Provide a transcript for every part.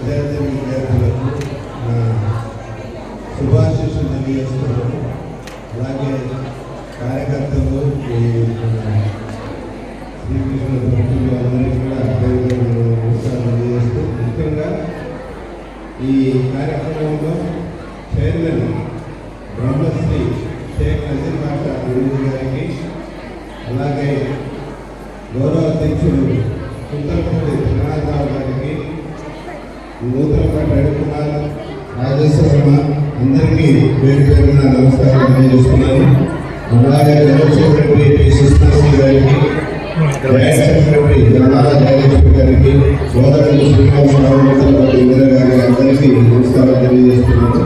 విద్యార్థులకు శుభాశీస్సులు తెలియజేస్తున్నాను. అలాగే కార్యకర్తలు శ్రీకృష్ణ భక్తులు అందరికీ కూడా నమస్కారం తెలియజేస్తూ, ముఖ్యంగా ఈ కార్యక్రమంలో చైర్మన్ బ్రహ్మశ్రీ షేక్ నజీర్ బాషా గారికి, అలాగే గౌరవ అధ్యక్షుడు చింతలపూడి రంగనాథరావు గారికి, నూతనపేట రవికుమార్, రాజేశ్వరమ్మ అందరికీ పేరు పేరున నమస్కారం తెలియజేస్తున్నాను. అలాగే జనరల్ సెక్రటరీ పి సుష్మాశ్రీ గారికి, జాయింట్ సెక్రటరీ జనాల జయలక్ష్మి గారికి, సోదరులు శ్రీనివాసరావు ఇందిరా గారికి అందరికీ నమస్కారం తెలియజేస్తున్నాను.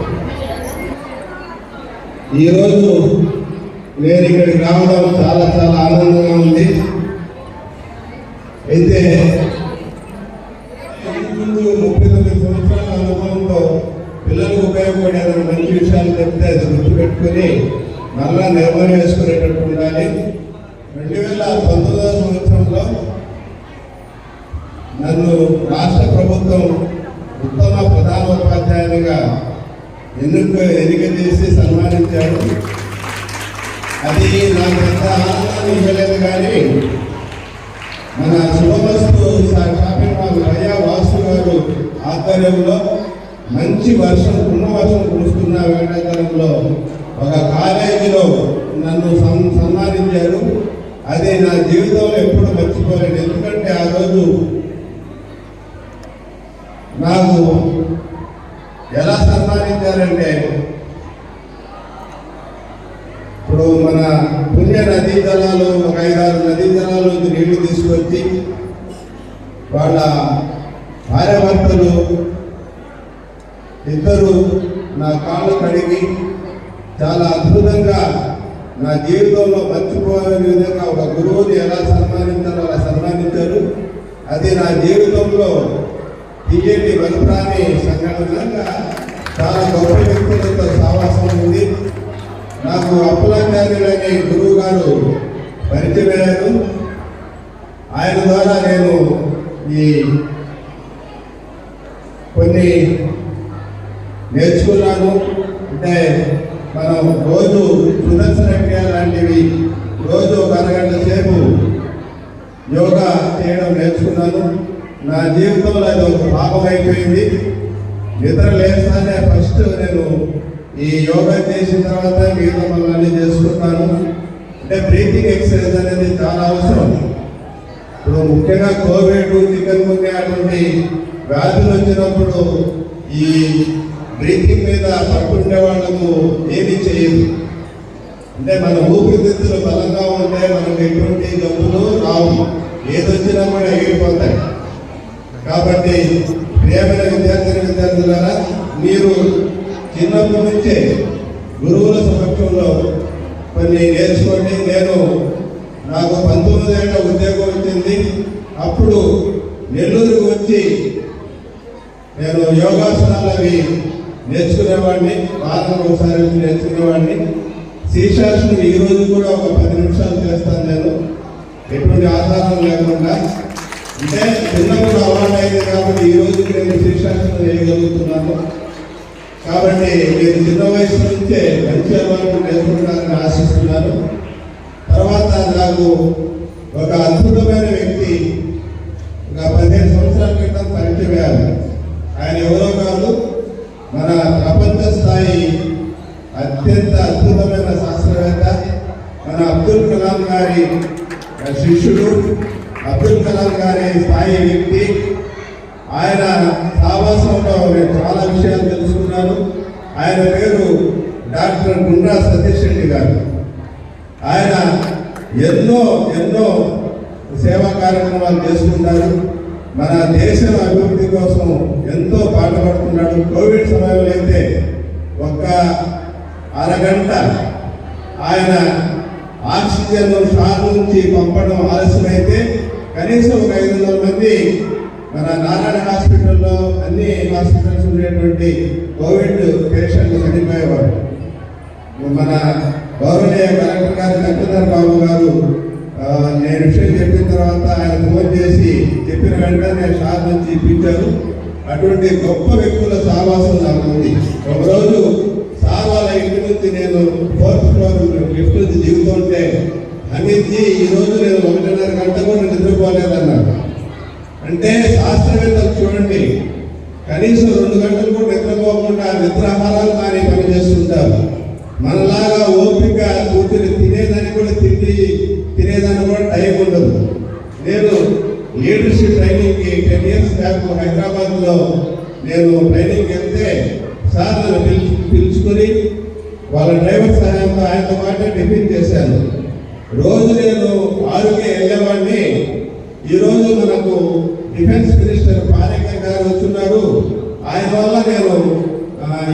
ఈరోజు నేను ఇక్కడికి రావడం చాలా చాలా ఆనందంగా ఉంది. అయితే ముందు 39 సంవత్సరాల అనుభవంతో పిల్లలకు ఉపయోగపడే మంచి విషయాలు చెప్తే అది గుర్తుపెట్టుకుని మళ్ళా నిర్మాణం వేసుకునేటట్టు ఉండాలి. 2019 సంవత్సరంలో నన్ను రాష్ట్ర ప్రభుత్వం ఉత్తమ ప్రధానోపాధ్యాయునిగా ఎన్నిక చేసి సన్మానించారు. అది నాకు ఎంత ఆనందాన్ని ఇవ్వలేదు, కానీ మన శుభమస్తు షాపింగ్ మాల్ రయ్యా వాసు గారు ఆధ్వర్యంలో మంచి వర్షం వర్షం కురుస్తున్న వేళాకాలంలో ఒక కాలేజీలో నన్ను సన్మానించారు. అది నా జీవితంలో ఎప్పుడు మర్చిపోలేదు. ఎందుకంటే ఆ రోజు నాకు ఎలా సన్మానించారంటే, ఇప్పుడు మన పుణ్య నదీ జలాలు ఒక 5-6 నదీ జలాలు నీళ్లు తీసుకొచ్చి వాళ్ళ భార్యాభర్తలు ఇద్దరు నా కాళ్ళు కడిగి చాలా అద్భుతంగా నా జీవితంలో మర్చిపోయే విధంగా ఒక గురువుని ఎలా సన్మానించారో అలా సన్మానించారు. అది నా జీవితంలో టీజేటీ వనప్రాణి సంఘటనగా చాలా గొప్ప వ్యక్తులతో సావాసం ఉంది. నాకు అప్పులాచార్యులనే గురువు గారు పరిచయమయ్యారు. ఆయన ద్వారా నేను ఈ కొన్ని నేర్చుకున్నాను. అంటే మనం రోజు సుదర్శన క్రియ లాంటివి రోజు ఒక అరగంట సేపు యోగా చేయడం నేర్చుకున్నాను. నా జీవితంలో అది ఒక భాగం అయిపోయింది. నిద్ర లేస్తానే ఫస్ట్ నేను ఈ యోగా చేసిన తర్వాత మిగతా పనులన్నీ చేసుకుంటాను. అంటే బ్రీతింగ్ ఎక్సర్సైజ్ అనేది చాలా అవసరం. ఇప్పుడు ముఖ్యంగా కోవిడ్, చికెన్ గున్యా అటువంటి వ్యాధులు వచ్చినప్పుడు ఈ బ్రీతింగ్ మీద పట్టుకునే వాళ్ళకు ఏమీ చేయదు. అంటే మన ఊపిరితిత్తులు బలంగా ఉంటే మనకు ఎటువంటి జబ్బులు రావు, ఏదొచ్చినా కూడా ఎగిరిపోతాయి. కాబట్టి ప్రియమైన విద్యార్థులారా, మీరు చిన్నప్పటి నుంచే గురువుల సమక్షంలో కొన్ని నేర్చుకోండి. నాకు 19 ఏళ్ళ ఉద్యోగం వచ్చింది. అప్పుడు నెల్లూరుకు వచ్చి నేను యోగాసనాలు అవి నేర్చుకునేవాడిని, వారం ఒకసారి నేర్చుకునేవాడిని. శీర్షాసనం ఈరోజు కూడా ఒక 10 నిమిషాలు చేస్తాను నేను, ఎటువంటి ఆధారం లేకుండా. అంటే చిన్నప్పుడు అలవాటు అయింది కాబట్టి ఈరోజు నేను శీర్షాసనం చేయగలుగుతున్నాను. కాబట్టి మీరు చిన్న వయసు నుంచే మంచి అలవాటు నేర్చుకుంటారని ఆశిస్తున్నాను. తర్వాత నాకు ఒక అద్భుతమైన వ్యక్తి ఒక 15 సంవత్సరాల క్రితం పరిచయం. ఆయన ఎవరో కాదు, మన ప్రపంచ స్థాయి అత్యంత అద్భుతమైన శాస్త్రవేత్త, మన అబ్దుల్ కలాం గారి శిష్యుడు, అబ్దుల్ కలాం గారి స్థాయి వ్యక్తి. ఆయన సావాసంలో నేను చాలా విషయాలు తెలుసుకున్నాను. ఆయన పేరు డాక్టర్ గుండ్రా సతీష్ రెడ్డి గారు. ఆయన ఎన్నో సేవా కార్యక్రమాలు చేసుకుంటారు. మన దేశం అభివృద్ధి కోసం ఎంతో పాటుపడుతున్నాడు. కోవిడ్ సమయంలో అయితే ఒక్క అరగంట ఆయన ఆక్సిజన్ షార్ నుంచి పంపడం ఆలస్యమైతే కనీసం ఒక 500 మంది మన నారాయణ హాస్పిటల్లో, అన్ని హాస్పిటల్స్ ఉండేటువంటి కోవిడ్ పేషెంట్లు చనిపోయేవాడు. మన గౌరవనీయ కలెక్టర్ గారు చంద్రధర్ బాబు గారు నేను విషయం చెప్పిన తర్వాత ఆయన ఫోన్ చేసి చెప్పిన వెంటనే షార్ నుంచి ఇప్పించారు. అటువంటి గొప్ప వ్యక్తుల సావాసం నాకు ఉంది. ఒకరోజు సార్ వాళ్ళ ఇంటి నుంచి నేను 4th ఫ్లోర్ లిఫ్ట్ నుంచి దిగుతుంటే అమిత్జీ ఈరోజు నేను 1.5 గంట కూడా నిద్రపోలేదన్నారు. అంటే శాస్త్రవేత్తలు చూడండి, కనీసం 2 గంటలు కూడా నిద్రపోకుండా నిద్రాహారాలు కానీ పనిచేస్తుంటారు. మనలాగా ఓపిక కూర్చొని తినేదానికి కూడా తినేదానికి కూడా టైం ఉండదు. నేను లీడర్షిప్ ట్రైనింగ్కి 10 years బ్యాక్ హైదరాబాద్లో నేను ట్రైనింగ్కి వెళ్తే సార్ నన్ను పిలుచుకొని వాళ్ళ డ్రైవర్ సహాయంతో ఆయనతో పాటే టిఫిన్ చేశాను. రోజు నేను 6కే వెళ్ళేవాడిని. ఈరోజు మనకు డిఫెన్స్ మినిస్టర్ పారేకర్ గారు వచ్చున్నారు. ఆయన వల్ల నేను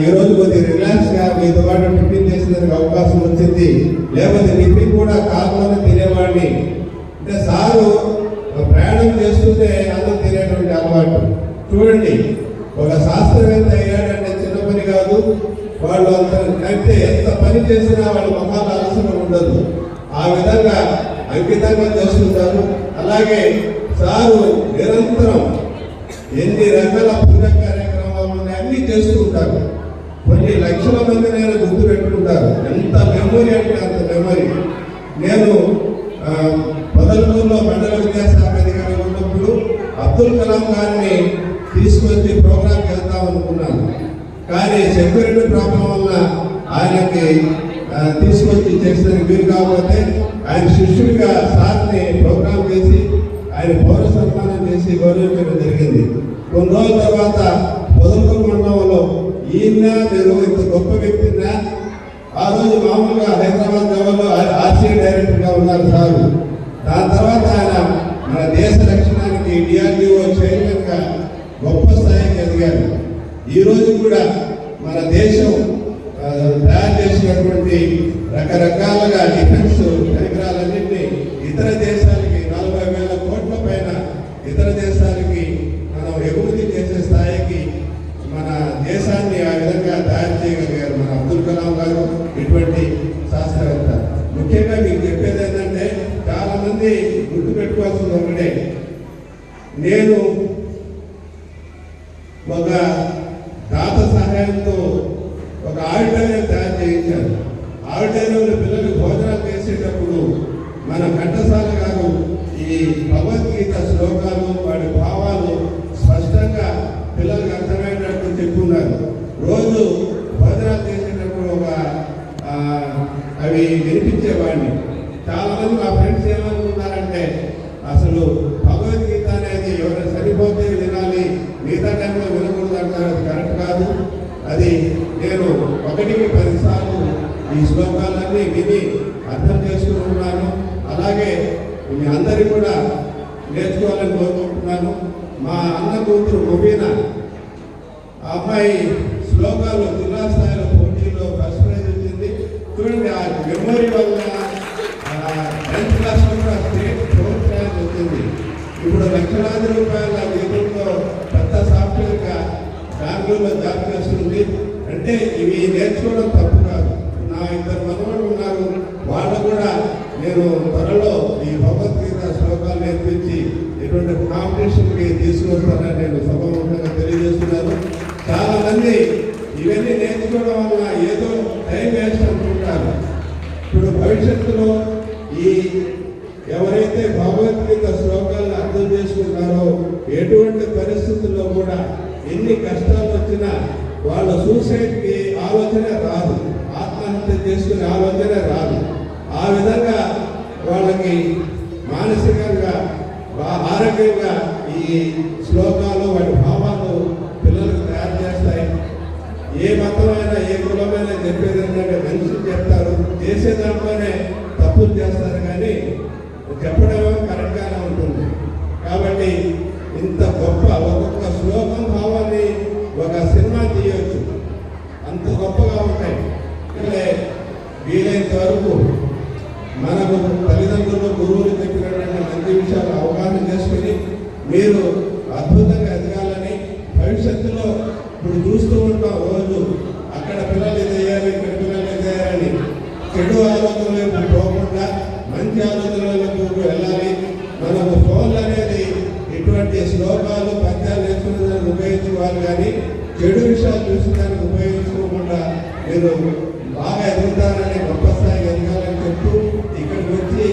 ఈరోజు కొద్దిగా రిలాక్స్గా మీతో పాటు టిఫిన్ చేసేందుకు అవకాశం వచ్చింది. లేకపోతే టిఫిన్ కూడా కారులోనే తినేవాడిని. అంటే సారు ప్రయాణం చేస్తుంటే అన్నం తినేటువంటి అలవాటు. చూడండి, ఒక శాస్త్రవేత్త అయ్యాడంటే చిన్న పని కాదు. వాళ్ళు అంటే ఎంత పని చేసినా వాళ్ళ మొహాలు అవసరం ఉండదు. ఆ విధంగా అంకితంగా చేస్తుంటారు. అలాగే సారు నిరంతరం ఎన్ని రకాల పూజా కార్యక్రమాలు అన్నీ చేస్తూ ఉంటారు. కొన్ని లక్షల మంది నేను గుర్తు పెట్టుకుంటారు. ఎంత మెమొరీ అంటే అంత మెమొరీ. నేను పొదలూరులో మండల విద్యాశాఖ అధికారి ఉన్నప్పుడు అబ్దుల్ కలాం గారిని తీసుకొచ్చి ప్రోగ్రాంకి వెళ్తాం అనుకున్నాను. కానీ సెక్యూరిటీ ప్రాబ్లం వల్ల ఆయనకి తీసుకొచ్చి చేసేందుకు వీలు కాకపోతే ఆయన శిష్యుడిగా సార్ని ప్రోగ్రాం చేసి ఆయన పౌర సన్మానం చేసి గౌరవించడం జరిగింది. కొన్ని రోజుల తర్వాత పొదలూరు మండలంలో ఈయన మీరు ఇంత గొప్ప వ్యక్తిగా ఆ రోజు మామూలుగా హైదరాబాద్ లెవెల్లో ఆర్సీ డైరెక్టర్గా ఉన్నారు సార్. దాని తర్వాత ఆయన మన దేశ రక్షణానికి DRDO చైర్మన్గా గొప్ప స్థాయికి ఎదిగారు. ఈరోజు కూడా మన దేశం తయారు చేసినటువంటి రకరకాలుగా డిఫెన్స్ పరికరాలన్నింటినీ ఇతర దేశాలకి 40,000 కోట్ల పైన ఇతర దేశాలకి మనం ఎగుమతి చేసే స్థాయికి మన దేశాన్ని ఆ విధంగా తయారు చేయగలిగారు మన అబ్దుల్ కలాం గారు. ఇటువంటి శాస్త్రవేత్త. ముఖ్యంగా మీకు చెప్పేది ఏంటంటే చాలా మంది గుర్తు పెట్టుకోవాల్సింది ఒకటే, నేను ఒక దాత సహాయంతో ఒక ఆడిటోరియం తయారు చేయించాను. ఆడిటోరియంలో పిల్లలు భోజనాలు చేసేటప్పుడు మన ఘంటసాల గారు ఈ భగవద్గీత శ్లోకాలు వాటి భావాలు స్పష్టంగా పిల్లలకు అర్థమయ్యేటట్టు చెప్పున్నారు. రోజు భోజనాలు చేసేటప్పుడు అవి వినిపించేవాడిని. చాలా మంది మా ఫ్రెండ్స్ ఏమనుకున్నారంటే అసలు భగవద్గీత అనేది ఎవరైనా సరిపోతే వినాలి, మిగతా టైంలో వినకూడదు అంటారు. అది కరెక్ట్ కాదు. అది నేను 1కి 10 సార్లు ఈ శ్లోకాలన్నీ విని అర్థం చేసుకుంటున్నాను. అలాగే మీ అందరికీ కూడా నేర్చుకోవాలని కోరుకుంటున్నాను. మా అన్న కూతురు ముబీనా, ఆ అమ్మాయి శ్లోకాలు జిల్లా స్థాయిలో పోటీలో ఫస్ట్ ప్రైజ్ వచ్చింది. చూడండి, ఆ మెమొరీ వల్ల 10th క్లాస్లో కూడా స్టేట్ 4th ర్యాంక్ వచ్చింది. ఇప్పుడు లక్షలాది రూపాయల జీతంతో పెద్ద సాఫ్ట్వేర్గా బెంగళూరులో జాబ్ చేస్తుంది. అంటే ఇవి నేర్చుకోవడం తప్పు కాదు. నా 2 మనవళ్ళు ఉన్నారు. వాళ్ళు కూడా నేను త్వరలో ఈ భగవద్గీత శ్లోకాలు నేర్పించి ఇటువంటి కాంపిటీషన్కి తీసుకొస్తానని నేను సభాముఖంగా తెలియజేస్తున్నాను. చాలా మంది ఇవన్నీ నేర్చుకోవడం వల్ల ఏదో టైం వేస్ట్ అనుకుంటారు. ఇప్పుడు భవిష్యత్తులో ఈ ఎవరైతే భగవద్గీత శ్లోకాలను అర్థం చేసుకుంటారో ఎటువంటి పరిస్థితుల్లో కూడా ఎన్ని కష్టాలు వచ్చినా వాళ్ళ సూసైడ్కి ఆలోచన రాదు, ఆత్మహత్య చేసుకునే ఆలోచన రాదు. ఆ విధంగా వాళ్ళకి మానసికంగా ఆరోగ్యంగా ఈ శ్లోకాలు వాటి భావాలు పిల్లలకు తయారు చేస్తాయి. ఏ మతమైనా ఏ కులమైనా చెప్పేది ఏంటంటే మనిషి చెప్తారు, చేసే దాంట్లోనే తప్పులు చేస్తారు, కానీ చెప్పడమే కరెక్ట్గానే ఉంటుంది. కాబట్టి ఇంత గొప్ప ఒక్కొక్క శ్లోకం భావాన్ని ఒక సినిమా తీయవచ్చు, అంత గొప్పగా ఉంటాయి. అంటే వీలైనంత వరకు మనకు తల్లిదండ్రులు గురువులు చెప్పినటువంటి మంచి విషయాలు అవగాహన చేసుకుని మీరు అద్భుతంగా ఎదగాలని, భవిష్యత్తులో ఇప్పుడు చూస్తూ ఉంటాం రోజు అక్కడ పిల్లలు ఎదయ్యారు, ఇక్కడ పిల్లలు ఎదయ్యారని చెడు ఆలోచనలకు పోకుండా మంచి ఆలోచనలకు వెళ్ళాలి. మనకు ఫోన్లు అనేది ఇటువంటి శ్లోకాలు పద్యాలు నేర్చుకునే ఉపయోగించి ఉపయోగించుకోవాలి, కానీ చెడు విషయాలు చూసి దానికి ఉపయోగించుకోకుండా మీరు బాగా ఎదుగుతారని గొప్ప స్థాయికి ఎదగాలని చెప్తూ ఇక్కడికి వచ్చి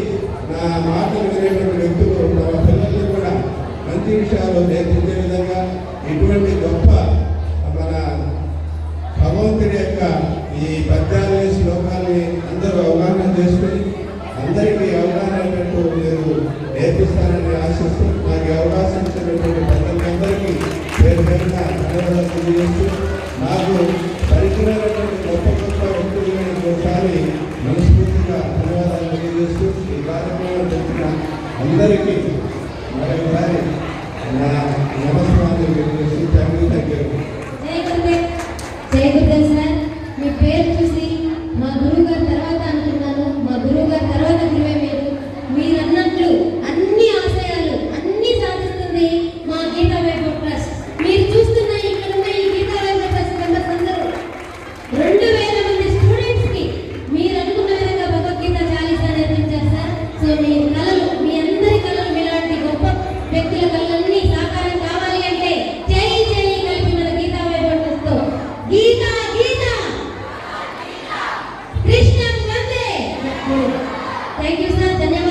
నా మాటలు వినేటువంటి వ్యక్తులు తమ పిల్లల్ని కూడా మంచి విషయాలు నేర్పించే విధంగా ఇటువంటి గొప్ప మన భగవంతుడి యొక్క ఈ పద్యాలని శ్లోకాలని అందరూ అవగాహన చేసుకుని అందరికీ అవగాహన అయినట్టు మీరు నేర్పిస్తారని ఆశిస్తూ నాకు అవకాశం ఇచ్చినటువంటి పెద్దలందరికీ పేరు పేరున ధన్యవాదాలు తెలియజేస్తూ నాకు పరిచయమైనటువంటి గొప్ప గొప్ప వ్యక్తులని ఒకసారి మనస్ఫూర్తిగా ధన్యవాదాలు తెలియజేస్తూ ఈ కార్యక్రమం జరిగిన అందరికీ మరొకసారి నా నమస్కారాలు తెలియజేస్తూ థ్యాంక్ యూ. జై గురుదేవ్ సార్, మీ పేరు చూసి మా గురువు గారి తర్వాత అనుకున్నాను. మా గురువు గారి తర్వాత గురువే మీరు అన్నట్లు అన్ని ఆశయాలు అన్ని సాధిస్తుంది మా గీతా వైభవ్ ట్రస్ట్. మీరు చూస్తున్న ఇక్కడున్న ఈ గీతా వైభవ్ ట్రస్ట్ మెంబర్స్ అందరూ 2000 మంది స్టూడెంట్స్ కి మీరు అనుకున్న విధంగా భగవద్గీత చాలీసా నేర్పించారు సార్. సో మీ కళలు, మీ అందరి కళలు, మీలాంటి గొప్ప వ్యక్తుల కళలన్నీ సాకారం కావాలి అంటే జై జై కలిపి మన గీతా వైభవ్ ట్రస్ట్ తో గీత గీత కృష్ణ వందే. థ్యాంక్ యూ సార్, ధన్యవాదాలు.